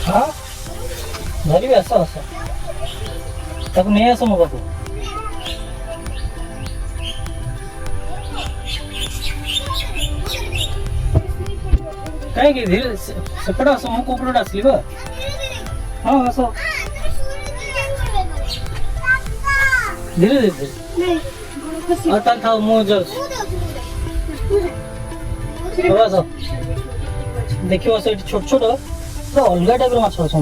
हाँ धरी भी आस नहीं आस मो पाखु कहीं धीरे सेपटे आस मो कौपटे आसली बा हाँ आस धीरे धीरे था मुझे आस देखिए से छोट छोट अलग टाइप माछ अच्छा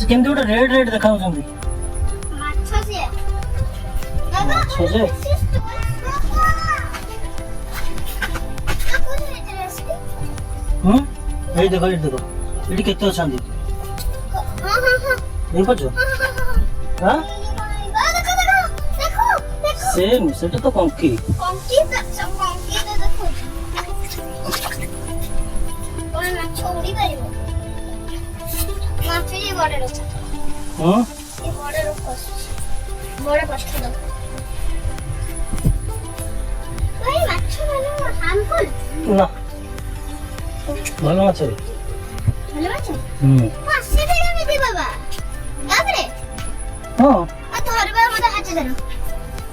केमती गोटे रेड रेड देखा देखो ये देखो ये केते अच्छा देख हाँ सेम सेटा तो कंकी छोड़ी पारिबो माछ ये बड़े रछ हां ये बड़े रछ बड़े कष्ट दो भाई माछ वाला हार्मफुल ना ভালো আছে ভালো আছে পাঁচশো টাকা নিবি বাবা তারপরে হ্যাঁ আর ধরবা মতে হাতে ধরো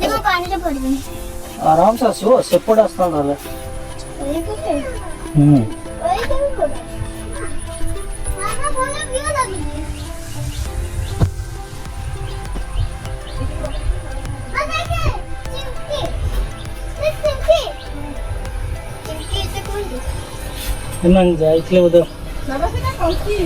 দেখো পানিটা পড়বে आराम से आसो सेपट आस्ता ताले ওই কোটে ওই কেমন করে মামা ভালো ভিউ লাগি আ দেখে চিমকি চিমকি চিমকি এতে কোন এমন যাইছিলে বোধ বাবা সেটা কমকি